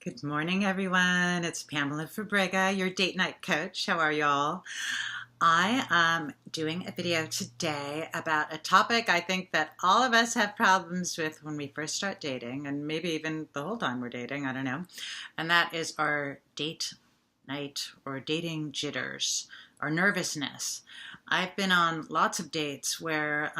Good morning, everyone. It's Pamela Fabrega, your date night coach. How are y'all? I am doing a video today about a topic I think that all of us have problems with when we first start dating, and maybe even the whole time we're dating, I don't know. And that is our date night or dating jitters, our nervousness. I've been on lots of dates where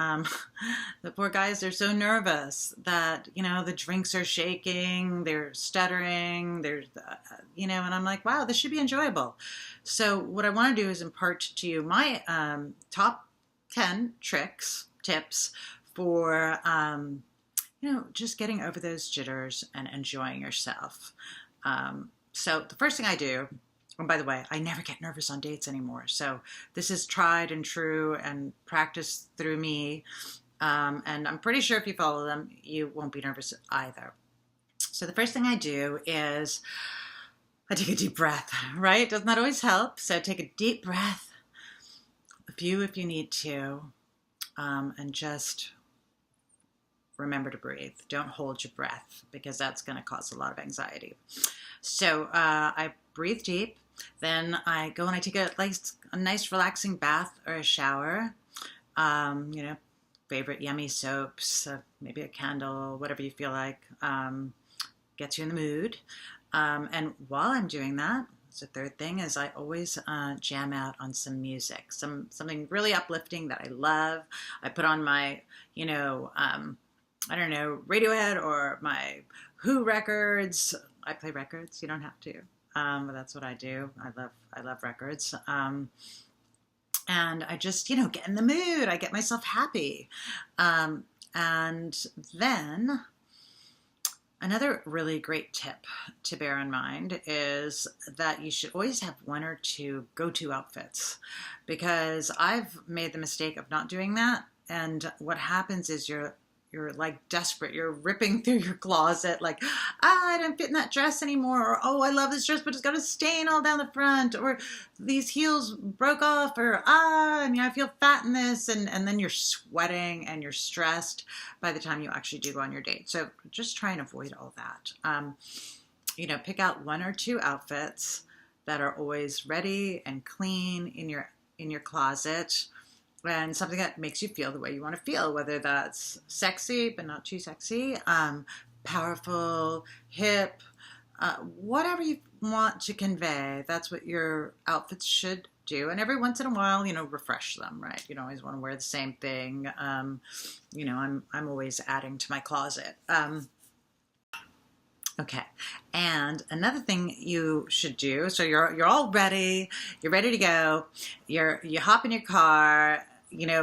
the poor guys are so nervous that, the drinks are shaking, they're stuttering, and I'm like, wow, this should be enjoyable. So what I want to do is impart to you my top 10 tips for, just getting over those jitters and enjoying yourself. So the first thing I do, and by the way, I never get nervous on dates anymore. So this is tried and true and practiced through me. And I'm pretty sure if you follow them, you won't be nervous either. So the first thing I do is I take a deep breath, right? Doesn't that always help? So take a deep breath, a few if you need to, and just remember to breathe. Don't hold your breath because that's going to cause a lot of anxiety. So I breathe deep. Then I go and I take a nice relaxing bath or a shower. Favorite yummy soaps, maybe a candle, whatever you feel like, gets you in the mood. And while I'm doing that, the third thing is I always jam out on some music, something really uplifting that I love. I put on my, Radiohead or my Who records. I play records. You don't have to. But that's what I do. I love records. And I just, get in the mood. I get myself happy. And then another really great tip to bear in mind is that you should always have one or two go-to outfits, because I've made the mistake of not doing that. And what happens is you're like desperate. You're ripping through your closet like, I don't fit in that dress anymore. Or, oh, I love this dress, but it's got a stain all down the front. Or these heels broke off. Or, I feel fat in this. And then you're sweating and you're stressed by the time you actually do go on your date. So just try and avoid all that. Pick out one or two outfits that are always ready and clean in your closet. And something that makes you feel the way you want to feel, whether that's sexy but not too sexy, powerful, hip, whatever you want to convey, that's what your outfits should do. And every once in a while, refresh them, right? You don't always want to wear the same thing. I'm always adding to my closet. Okay, and another thing you should do, so you're all ready, you're ready to go, you hop in your car,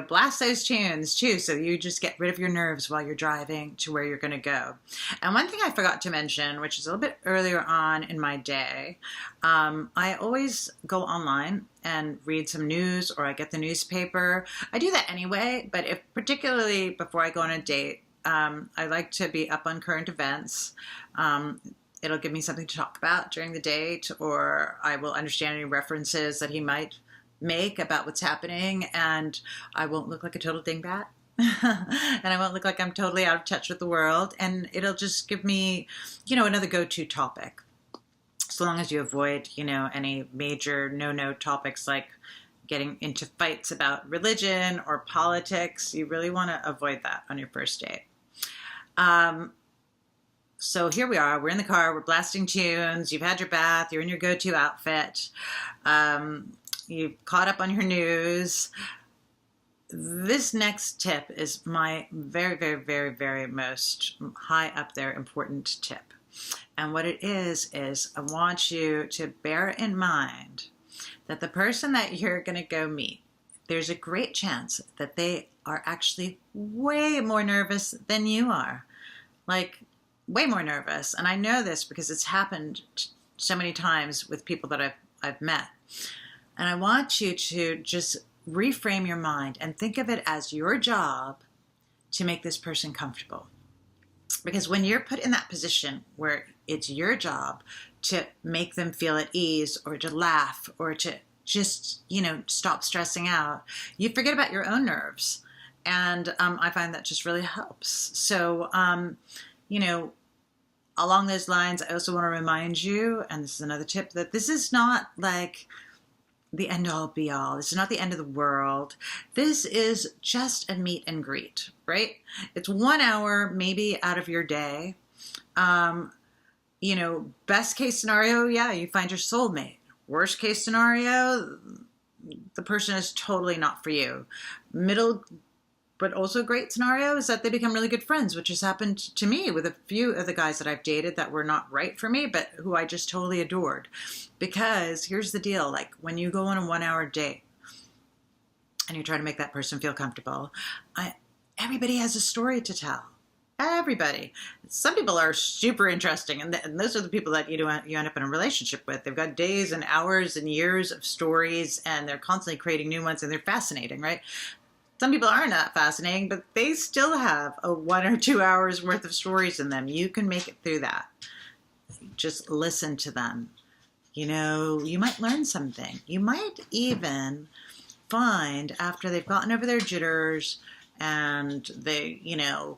blast those tunes too, so you just get rid of your nerves while you're driving to where you're going to go. And one thing I forgot to mention, which is a little bit earlier on in my day, I always go online and read some news, or I get the newspaper. I do that anyway, but particularly before I go on a date, I like to be up on current events. It'll give me something to talk about during the date, or I will understand any references that he might make about what's happening, and I won't look like a total dingbat. And I won't look like I'm totally out of touch with the world, and it'll just give me, another go-to topic. So long as you avoid, any major no-no topics like getting into fights about religion or politics. You really want to avoid that on your first date. So here we are, we're in the car, we're blasting tunes, you've had your bath, you're in your go-to outfit, you've caught up on your news. This next tip is my very, very, very, very most high up there important tip. And what it is I want you to bear in mind that the person that you're going to go meet, there's a great chance that they are actually way more nervous than you are. Like, way more nervous. And I know this because it's happened so many times with people that I've met. And I want you to just reframe your mind and think of it as your job to make this person comfortable. Because when you're put in that position where it's your job to make them feel at ease, or to laugh, or to just, stop stressing out, you forget about your own nerves. And I find that just really helps. So, along those lines, I also want to remind you, and this is another tip, that this is not like the end all be all. This is not the end of the world. This is just a meet and greet, right? It's 1 hour maybe out of your day. You know, best case scenario, yeah, you find your soulmate. Worst case scenario, the person is totally not for you. Middle, but also great scenario is that they become really good friends, which has happened to me with a few of the guys that I've dated that were not right for me, but who I just totally adored. Because here's the deal, like when you go on a 1 hour date and you try to make that person feel comfortable, everybody has a story to tell. Everybody. Some people are super interesting, and those are the people that you end up in a relationship with. They've got days and hours and years of stories, and they're constantly creating new ones, and they're fascinating, right? Some people aren't that fascinating, but they still have a 1 or 2 hours worth of stories in them. You can make it through that. Just listen to them. You know, you might learn something. You might even find after they've gotten over their jitters and they, you know,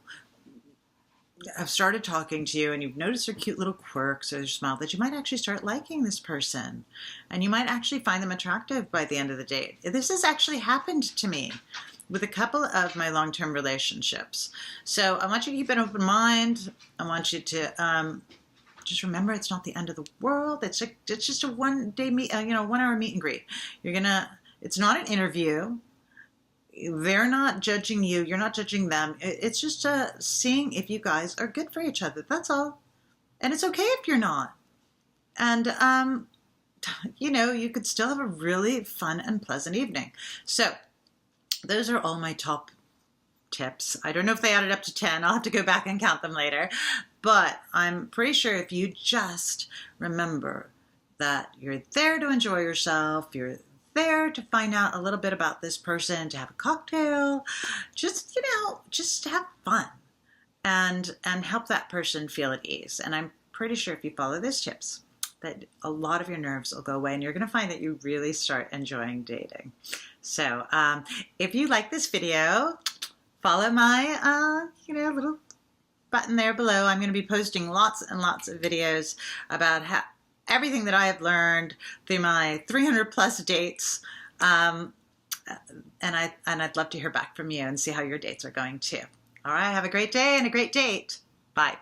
have started talking to you and you've noticed their cute little quirks or their smile, that you might actually start liking this person. And you might actually find them attractive by the end of the date. This has actually happened to me with a couple of my long-term relationships. So I want you to keep an open mind. I want you to just remember it's not the end of the world. It's just a 1 day meet, 1 hour meet and greet. It's not an interview. They're not judging you. You're not judging them. It's just seeing if you guys are good for each other. That's all. And it's okay if you're not. And, you could still have a really fun and pleasant evening. So those are all my top tips. I don't know if they added up to 10. I'll have to go back and count them later. But I'm pretty sure if you just remember that you're there to enjoy yourself, you're there to find out a little bit about this person, to have a cocktail, just have fun and help that person feel at ease. And I'm pretty sure if you follow these tips, that a lot of your nerves will go away and you're going to find that you really start enjoying dating. So if you like this video, follow my little button there below. I'm going to be posting lots and lots of videos about everything that I have learned through my 300 plus dates. And I'd love to hear back from you and see how your dates are going too. All right, have a great day and a great date. Bye.